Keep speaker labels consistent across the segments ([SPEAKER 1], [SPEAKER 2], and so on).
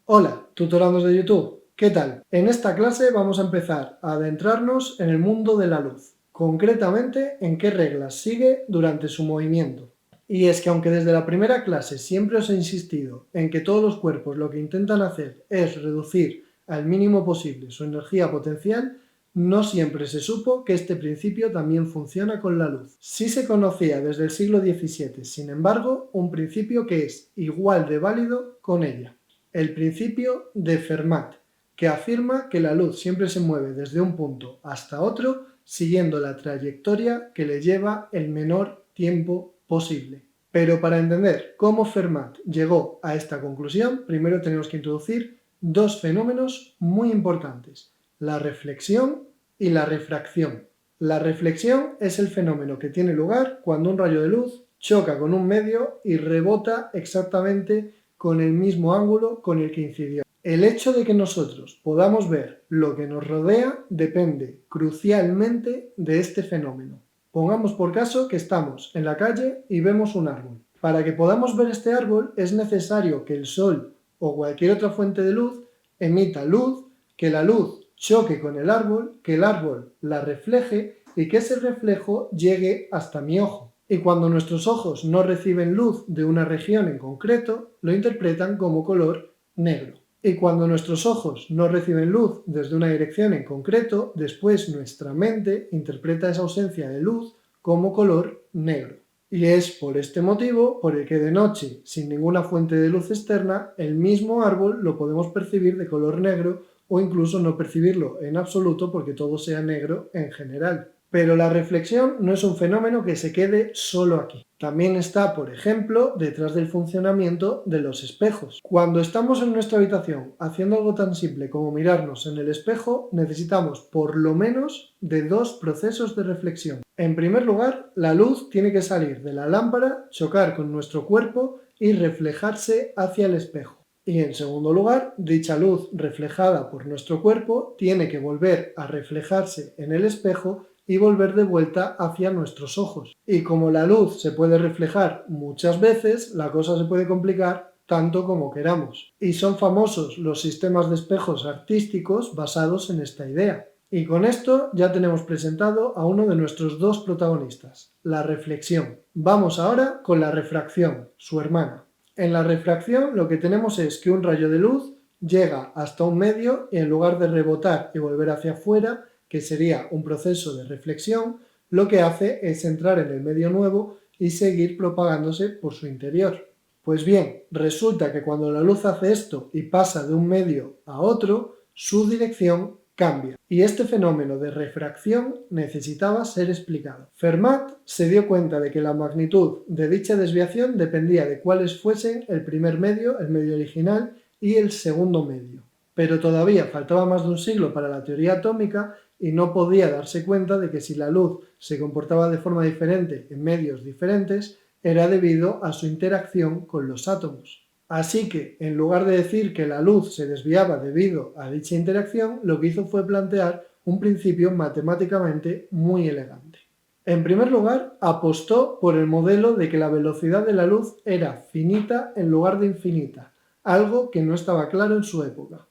[SPEAKER 1] Hola, tutorandos de YouTube, ¿qué tal? En esta clase vamos a empezar a adentrarnos en el mundo de la luz, concretamente en qué reglas sigue durante su movimiento. Y es que aunque desde la primera clase siempre os he insistido en que todos los cuerpos lo que intentan hacer es reducir al mínimo posible su energía potencial, no siempre se supo que este principio también funciona con la luz. Sí se conocía desde el siglo XVII, sin embargo, un principio que es igual de válido con ella. El principio de Fermat, que afirma que la luz siempre se mueve desde un punto hasta otro siguiendo la trayectoria que le lleva el menor tiempo posible. Pero para entender cómo Fermat llegó a esta conclusión, primero tenemos que introducir dos fenómenos muy importantes, la reflexión y la refracción. La reflexión es el fenómeno que tiene lugar cuando un rayo de luz choca con un medio y rebota exactamente con el mismo ángulo con el que incidió. El hecho de que nosotros podamos ver lo que nos rodea depende crucialmente de este fenómeno. Pongamos por caso que estamos en la calle y vemos un árbol. Para que podamos ver este árbol es necesario que el sol o cualquier otra fuente de luz emita luz, que la luz choque con el árbol, que el árbol la refleje y que ese reflejo llegue hasta mi ojo. Y cuando nuestros ojos no reciben luz de una región en concreto, lo interpretan como color negro. Y cuando nuestros ojos no reciben luz desde una dirección en concreto, después nuestra mente interpreta esa ausencia de luz como color negro. Y es por este motivo por el que de noche, sin ninguna fuente de luz externa, el mismo árbol lo podemos percibir de color negro o incluso no percibirlo en absoluto porque todo sea negro en general. Pero la reflexión no es un fenómeno que se quede solo aquí. También está, por ejemplo, detrás del funcionamiento de los espejos. Cuando estamos en nuestra habitación haciendo algo tan simple como mirarnos en el espejo, necesitamos por lo menos de dos procesos de reflexión. En primer lugar, la luz tiene que salir de la lámpara, chocar con nuestro cuerpo y reflejarse hacia el espejo. Y en segundo lugar, dicha luz reflejada por nuestro cuerpo tiene que volver a reflejarse en el espejo y volver de vuelta hacia nuestros ojos. Y como la luz se puede reflejar muchas veces, la cosa se puede complicar tanto como queramos. Y son famosos los sistemas de espejos artísticos basados en esta idea. Y con esto ya tenemos presentado a uno de nuestros dos protagonistas, la reflexión. Vamos ahora con la refracción, su hermana. En la refracción lo que tenemos es que un rayo de luz llega hasta un medio y en lugar de rebotar y volver hacia afuera, que sería un proceso de reflexión, lo que hace es entrar en el medio nuevo y seguir propagándose por su interior. Pues bien, resulta que cuando la luz hace esto y pasa de un medio a otro, su dirección cambia. Y este fenómeno de refracción necesitaba ser explicado. Fermat se dio cuenta de que la magnitud de dicha desviación dependía de cuáles fuesen el primer medio, el medio original, y el segundo medio. Pero todavía faltaba más de un siglo para la teoría atómica y no podía darse cuenta de que si la luz se comportaba de forma diferente en medios diferentes, era debido a su interacción con los átomos. Así que, en lugar de decir que la luz se desviaba debido a dicha interacción, lo que hizo fue plantear un principio matemáticamente muy elegante. En primer lugar, apostó por el modelo de que la velocidad de la luz era finita en lugar de infinita, algo que no estaba claro en su época.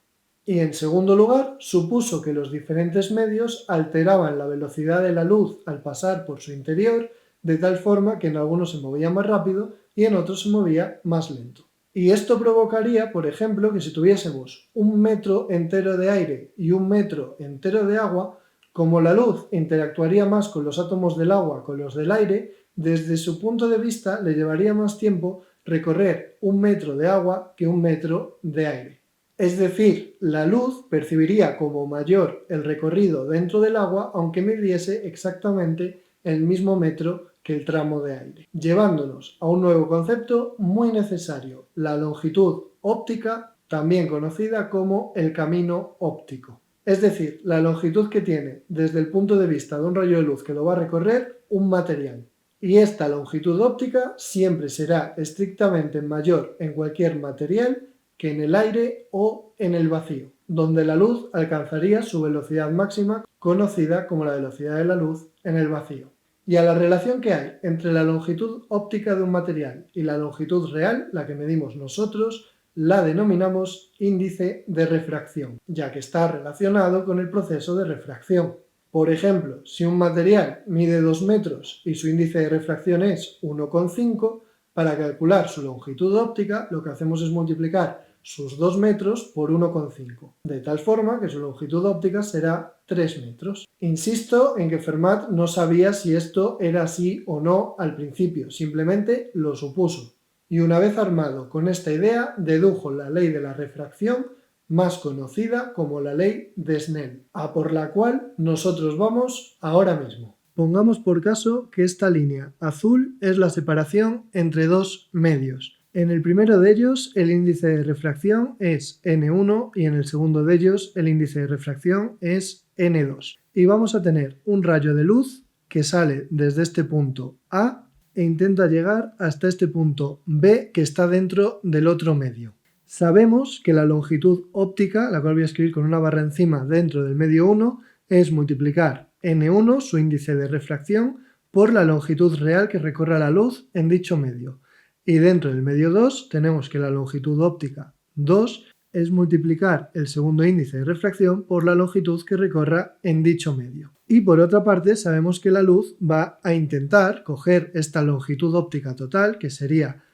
[SPEAKER 1] Y en segundo lugar, supuso que los diferentes medios alteraban la velocidad de la luz al pasar por su interior, de tal forma que en algunos se movía más rápido y en otros se movía más lento. Y esto provocaría, por ejemplo, que si tuviésemos un metro entero de aire y un metro entero de agua, como la luz interactuaría más con los átomos del agua con los del aire, desde su punto de vista le llevaría más tiempo recorrer un metro de agua que un metro de aire. Es decir, la luz percibiría como mayor el recorrido dentro del agua aunque midiese exactamente el mismo metro que el tramo de aire, llevándonos a un nuevo concepto muy necesario, la longitud óptica, también conocida como el camino óptico. Es decir, la longitud que tiene desde el punto de vista de un rayo de luz que lo va a recorrer un material. Y esta longitud óptica siempre será estrictamente mayor en cualquier material que en el aire o en el vacío, donde la luz alcanzaría su velocidad máxima, conocida como la velocidad de la luz en el vacío. Y a la relación que hay entre la longitud óptica de un material y la longitud real, la que medimos nosotros, la denominamos índice de refracción, ya que está relacionado con el proceso de refracción. Por ejemplo, si un material mide 2 metros y su índice de refracción es 1,5, para calcular su longitud óptica lo que hacemos es multiplicar sus 2 metros por 1,5, de tal forma que su longitud óptica será 3 metros. Insisto en que Fermat no sabía si esto era así o no al principio, simplemente lo supuso. Y una vez armado con esta idea, dedujo la ley de la refracción, más conocida como la ley de Snell, a por la cual nosotros vamos ahora mismo. Pongamos por caso que esta línea azul es la separación entre dos medios. En el primero de ellos el índice de refracción es N1 y en el segundo de ellos el índice de refracción es N2. Y vamos a tener un rayo de luz que sale desde este punto A e intenta llegar hasta este punto B que está dentro del otro medio. Sabemos que la longitud óptica, la cual voy a escribir con una barra encima dentro del medio 1, es multiplicar N1, su índice de refracción, por la longitud real que recorre la luz en dicho medio. Y dentro del medio 2 tenemos que la longitud óptica 2 es multiplicar el segundo índice de refracción por la longitud que recorra en dicho medio. Y por otra parte sabemos que la luz va a intentar coger esta longitud óptica total, que sería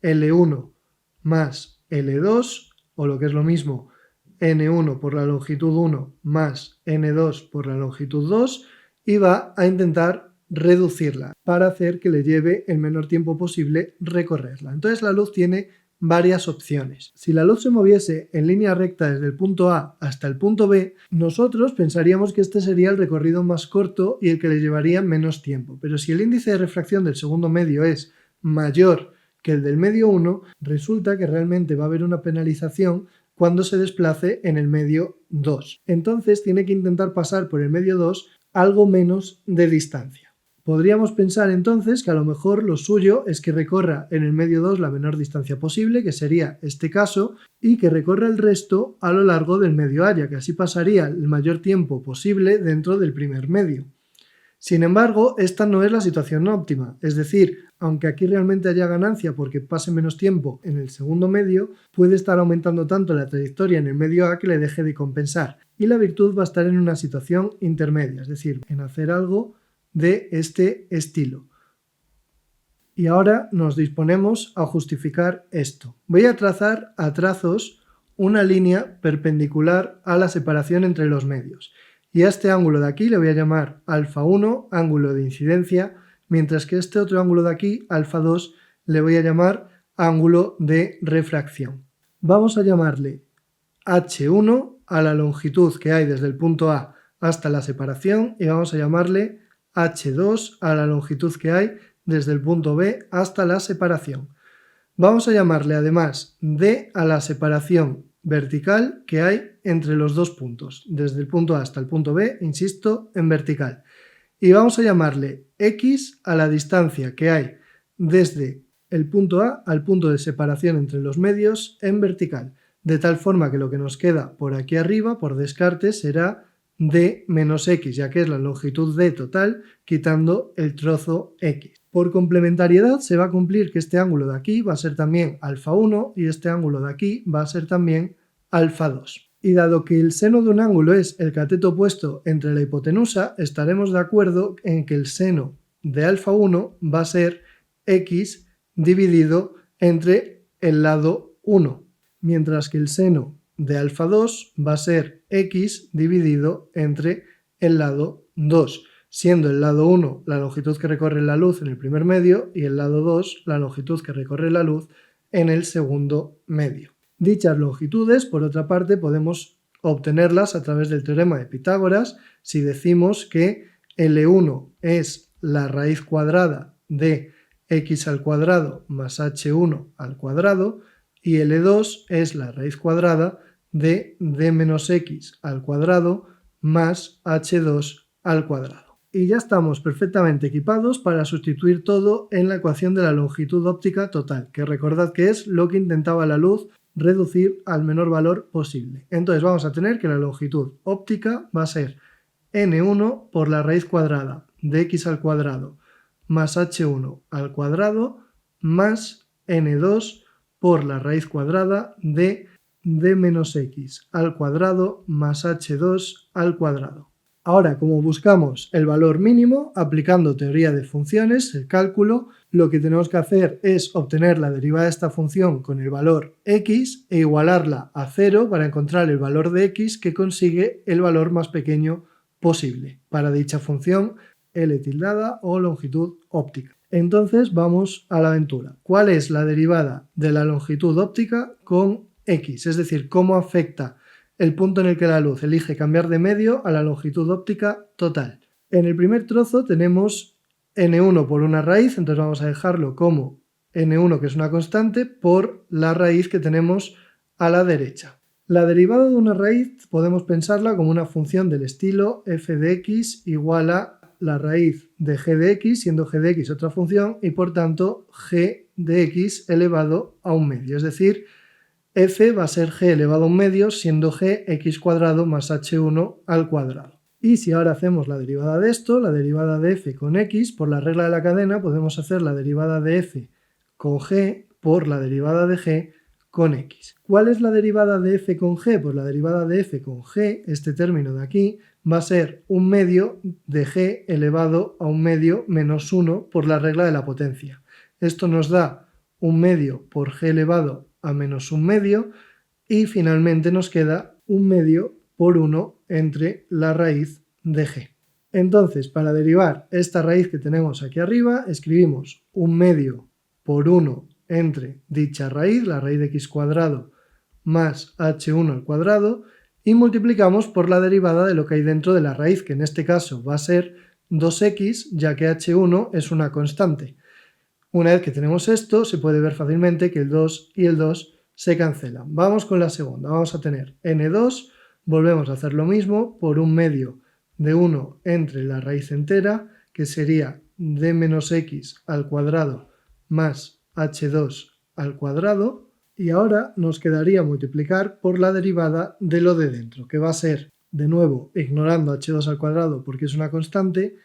[SPEAKER 1] L1 más L2, o lo que es lo mismo, N1 por la longitud 1 más N2 por la longitud 2, y va a intentar reducirla para hacer que le lleve el menor tiempo posible recorrerla. Entonces la luz tiene varias opciones. Si la luz se moviese en línea recta desde el punto A hasta el punto B, nosotros pensaríamos que este sería el recorrido más corto y el que le llevaría menos tiempo. Pero si el índice de refracción del segundo medio es mayor que el del medio 1, resulta que realmente va a haber una penalización cuando se desplace en el medio 2. Entonces tiene que intentar pasar por el medio 2 algo menos de distancia. Podríamos pensar entonces que a lo mejor lo suyo es que recorra en el medio 2 la menor distancia posible, que sería este caso, y que recorra el resto a lo largo del medio A, ya que así pasaría el mayor tiempo posible dentro del primer medio. Sin embargo, esta no es la situación óptima, es decir, aunque aquí realmente haya ganancia porque pase menos tiempo en el segundo medio, puede estar aumentando tanto la trayectoria en el medio A que le deje de compensar, y la virtud va a estar en una situación intermedia, es decir, en hacer algo de este estilo. Y ahora nos disponemos a justificar esto. Voy a trazar a trazos una línea perpendicular a la separación entre los medios. Y a este ángulo de aquí le voy a llamar alfa 1, ángulo de incidencia, mientras que este otro ángulo de aquí, alfa 2, le voy a llamar ángulo de refracción. Vamos a llamarle H1 a la longitud que hay desde el punto A hasta la separación y vamos a llamarle H2 a la longitud que hay desde el punto B hasta la separación. Vamos a llamarle además D a la separación vertical que hay entre los dos puntos, desde el punto A hasta el punto B, insisto, en vertical. Y vamos a llamarle X a la distancia que hay desde el punto A al punto de separación entre los medios en vertical, de tal forma que lo que nos queda por aquí arriba, por descarte, será D menos X, ya que es la longitud D total, quitando el trozo X. Por complementariedad se va a cumplir que este ángulo de aquí va a ser también alfa 1 y este ángulo de aquí va a ser también alfa 2. Y dado que el seno de un ángulo es el cateto opuesto entre la hipotenusa, estaremos de acuerdo en que el seno de alfa 1 va a ser X dividido entre el lado 1, mientras que el seno de alfa 2 va a ser X dividido entre el lado 2, siendo el lado 1 la longitud que recorre la luz en el primer medio y el lado 2 la longitud que recorre la luz en el segundo medio. Dichas longitudes, por otra parte, podemos obtenerlas a través del teorema de Pitágoras si decimos que L1 es la raíz cuadrada de x al cuadrado más h1 al cuadrado y L2 es la raíz cuadrada de d menos x al cuadrado más h2 al cuadrado. Y ya estamos perfectamente equipados para sustituir todo en la ecuación de la longitud óptica total, que recordad que es lo que intentaba la luz reducir al menor valor posible. Entonces vamos a tener que la longitud óptica va a ser n1 por la raíz cuadrada de x al cuadrado más h1 al cuadrado más n2 por la raíz cuadrada de d menos x al cuadrado más h2 al cuadrado. Ahora, como buscamos el valor mínimo, aplicando teoría de funciones, el cálculo, lo que tenemos que hacer es obtener la derivada de esta función con el valor x e igualarla a 0 para encontrar el valor de x que consigue el valor más pequeño posible para dicha función L tildada o longitud óptica. Entonces vamos a la aventura. ¿Cuál es la derivada de la longitud óptica con x? Es decir, ¿cómo afecta el punto en el que la luz elige cambiar de medio a la longitud óptica total? En el primer trozo tenemos n1 por una raíz, entonces vamos a dejarlo como n1, que es una constante, por la raíz que tenemos a la derecha. La derivada de una raíz podemos pensarla como una función del estilo f de x igual a la raíz de g de x, siendo g de x otra función, y por tanto g de x elevado a un medio. Es decir, f va a ser g elevado a un medio, siendo g x cuadrado más h1 al cuadrado. Y si ahora hacemos la derivada de esto, la derivada de f con x, por la regla de la cadena podemos hacer la derivada de f con g por la derivada de g con x. ¿Cuál es la derivada de f con g? Pues la derivada de f con g, este término de aquí, va a ser un medio de g elevado a un medio menos 1 por la regla de la potencia. Esto nos da un medio por g elevado a menos un medio y finalmente nos queda un medio por 1 entre la raíz de g. Entonces, para derivar esta raíz que tenemos aquí arriba, escribimos un medio por 1 entre dicha raíz, la raíz de x cuadrado más h1 al cuadrado, y multiplicamos por la derivada de lo que hay dentro de la raíz, que en este caso va a ser 2x, ya que h1 es una constante. Una vez que tenemos esto, se puede ver fácilmente que el 2 y el 2 se cancelan. Vamos con la segunda, vamos a tener n2, volvemos a hacer lo mismo, por un medio de 1 entre la raíz entera, que sería d menos x al cuadrado más h2 al cuadrado, y ahora nos quedaría multiplicar por la derivada de lo de dentro, que va a ser, de nuevo, ignorando h2 al cuadrado porque es una constante,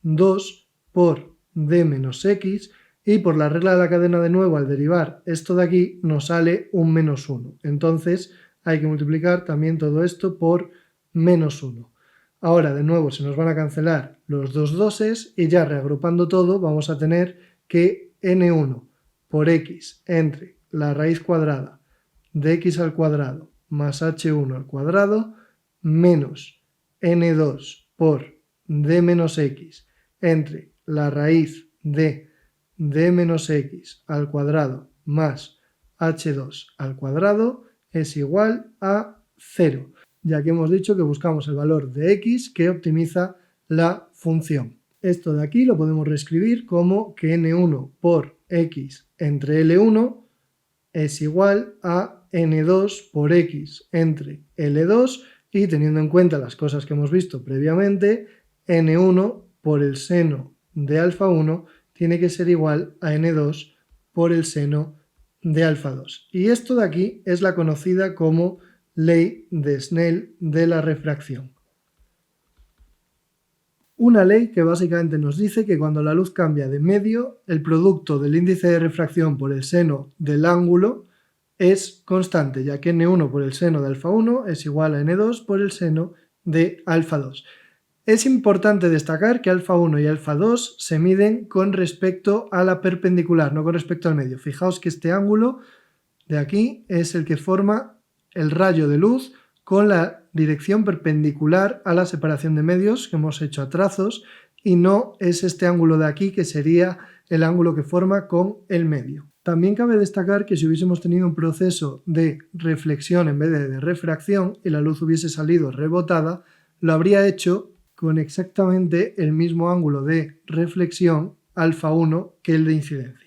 [SPEAKER 1] 2 por d menos x, y por la regla de la cadena de nuevo, al derivar esto de aquí, nos sale un menos 1. Entonces hay que multiplicar también todo esto por menos 1. Ahora de nuevo se nos van a cancelar los dos doses y ya reagrupando todo vamos a tener que n1 por x entre la raíz cuadrada de x al cuadrado más h1 al cuadrado menos n2 por d menos x entre la raíz de d menos x al cuadrado más h2 al cuadrado es igual a 0, ya que hemos dicho que buscamos el valor de x que optimiza la función. Esto de aquí lo podemos reescribir como que n1 por x entre L1 es igual a n2 por x entre L2 y teniendo en cuenta las cosas que hemos visto previamente, n1 por el seno de alfa 1 tiene que ser igual a n2 por el seno de alfa 2. Y esto de aquí es la conocida como ley de Snell de la refracción. Una ley que básicamente nos dice que cuando la luz cambia de medio, el producto del índice de refracción por el seno del ángulo es constante, ya que n1 por el seno de alfa 1 es igual a n2 por el seno de alfa 2. Es importante destacar que alfa 1 y alfa 2 se miden con respecto a la perpendicular, no con respecto al medio. Fijaos que este ángulo de aquí es el que forma el rayo de luz con la dirección perpendicular a la separación de medios que hemos hecho a trazos y no es este ángulo de aquí que sería el ángulo que forma con el medio. También cabe destacar que si hubiésemos tenido un proceso de reflexión en vez de refracción y la luz hubiese salido rebotada, lo habría hecho con exactamente el mismo ángulo de reflexión alfa 1 que el de incidencia.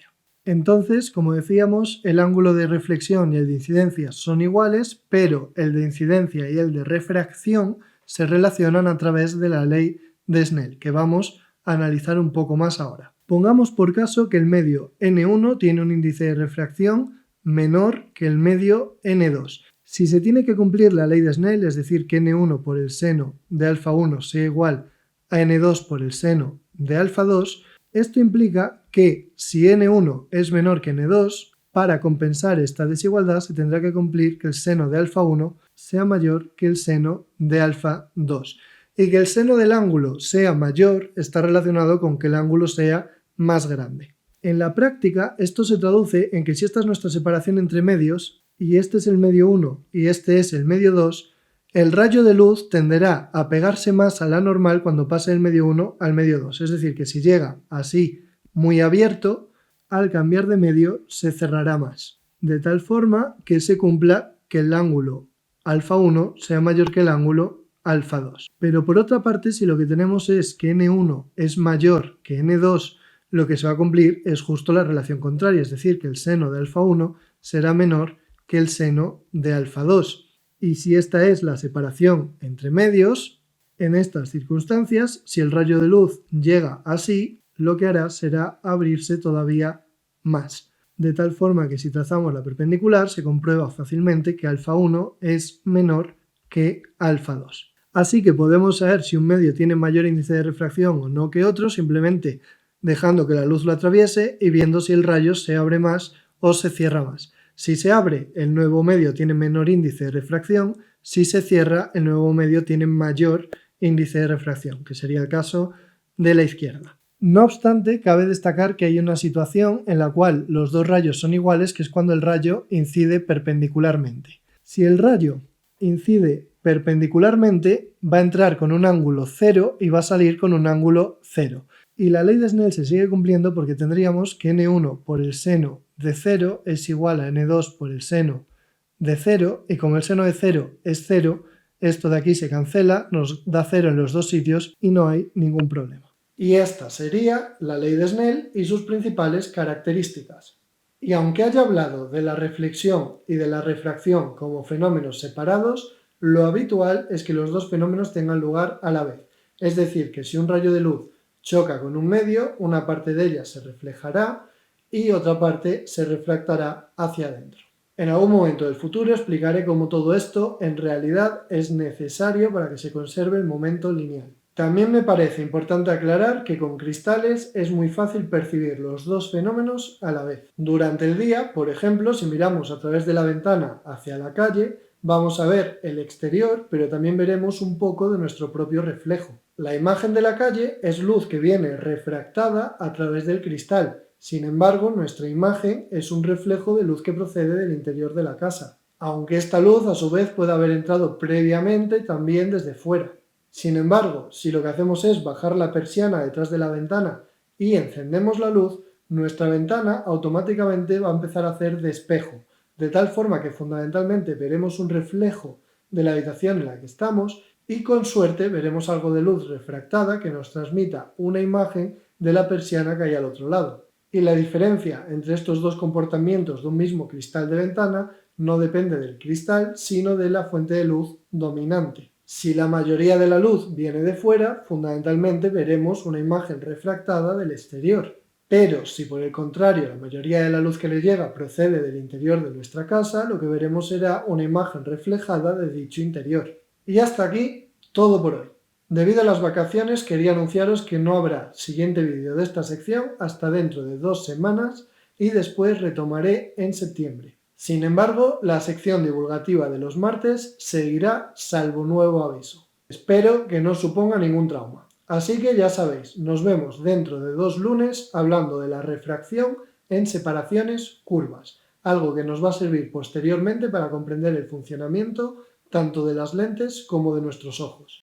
[SPEAKER 1] Entonces, como decíamos, el ángulo de reflexión y el de incidencia son iguales, pero el de incidencia y el de refracción se relacionan a través de la ley de Snell, que vamos a analizar un poco más ahora. Pongamos por caso que el medio n1 tiene un índice de refracción menor que el medio n2. Si se tiene que cumplir la ley de Snell, es decir, que n1 por el seno de alfa 1 sea igual a n2 por el seno de alfa 2, esto implica que si n1 es menor que n2, para compensar esta desigualdad se tendrá que cumplir que el seno de alfa 1 sea mayor que el seno de alfa 2. Y que el seno del ángulo sea mayor está relacionado con que el ángulo sea más grande. En la práctica, esto se traduce en que si esta es nuestra separación entre medios, y este es el medio 1 y este es el medio 2, el rayo de luz tenderá a pegarse más a la normal cuando pase del medio 1 al medio 2. Es decir, que si llega así muy abierto, al cambiar de medio se cerrará más. De tal forma que se cumpla que el ángulo alfa 1 sea mayor que el ángulo alfa 2. Pero por otra parte, si lo que tenemos es que n1 es mayor que n2, lo que se va a cumplir es justo la relación contraria, es decir, que el seno de alfa 1 será menor que el seno de alfa 2. Y si esta es la separación entre medios, en estas circunstancias, si el rayo de luz llega así, lo que hará será abrirse todavía más. De tal forma que si trazamos la perpendicular se comprueba fácilmente que alfa 1 es menor que alfa 2. Así que podemos saber si un medio tiene mayor índice de refracción o no que otro, simplemente dejando que la luz lo atraviese y viendo si el rayo se abre más o se cierra más. Si se abre, el nuevo medio tiene menor índice de refracción; si se cierra, el nuevo medio tiene mayor índice de refracción, que sería el caso de la izquierda. No obstante, cabe destacar que hay una situación en la cual los dos rayos son iguales, que es cuando el rayo incide perpendicularmente. Si el rayo incide perpendicularmente, va a entrar con un ángulo 0 y va a salir con un ángulo 0. Y la ley de Snell se sigue cumpliendo porque tendríamos que n1 por el seno de 0 es igual a n2 por el seno de 0, y como el seno de 0 es 0, esto de aquí se cancela, nos da 0 en los dos sitios y no hay ningún problema. Y esta sería la ley de Snell y sus principales características. Y aunque haya hablado de la reflexión y de la refracción como fenómenos separados, lo habitual es que los dos fenómenos tengan lugar a la vez. Es decir, que si un rayo de luz choca con un medio, una parte de ella se reflejará y otra parte se refractará hacia adentro. En algún momento del futuro explicaré cómo todo esto en realidad es necesario para que se conserve el momento lineal. También me parece importante aclarar que con cristales es muy fácil percibir los dos fenómenos a la vez. Durante el día, por ejemplo, si miramos a través de la ventana hacia la calle, vamos a ver el exterior, pero también veremos un poco de nuestro propio reflejo. La imagen de la calle es luz que viene refractada a través del cristal. Sin embargo, nuestra imagen es un reflejo de luz que procede del interior de la casa, aunque esta luz a su vez puede haber entrado previamente también desde fuera. Sin embargo, si lo que hacemos es bajar la persiana detrás de la ventana y encendemos la luz, nuestra ventana automáticamente va a empezar a hacer de espejo, de tal forma que fundamentalmente veremos un reflejo de la habitación en la que estamos y con suerte veremos algo de luz refractada que nos transmita una imagen de la persiana que hay al otro lado. Y la diferencia entre estos dos comportamientos de un mismo cristal de ventana no depende del cristal, sino de la fuente de luz dominante. Si la mayoría de la luz viene de fuera, fundamentalmente veremos una imagen refractada del exterior. Pero si por el contrario la mayoría de la luz que le llega procede del interior de nuestra casa, lo que veremos será una imagen reflejada de dicho interior. Y hasta aquí todo por hoy. Debido a las vacaciones quería anunciaros que no habrá siguiente vídeo de esta sección hasta dentro de 2 semanas y después retomaré en septiembre. Sin embargo, la sección divulgativa de los martes seguirá salvo nuevo aviso. Espero que no suponga ningún trauma. Así que ya sabéis, nos vemos dentro de 2 lunes hablando de la refracción en separaciones curvas, algo que nos va a servir posteriormente para comprender el funcionamiento tanto de las lentes como de nuestros ojos.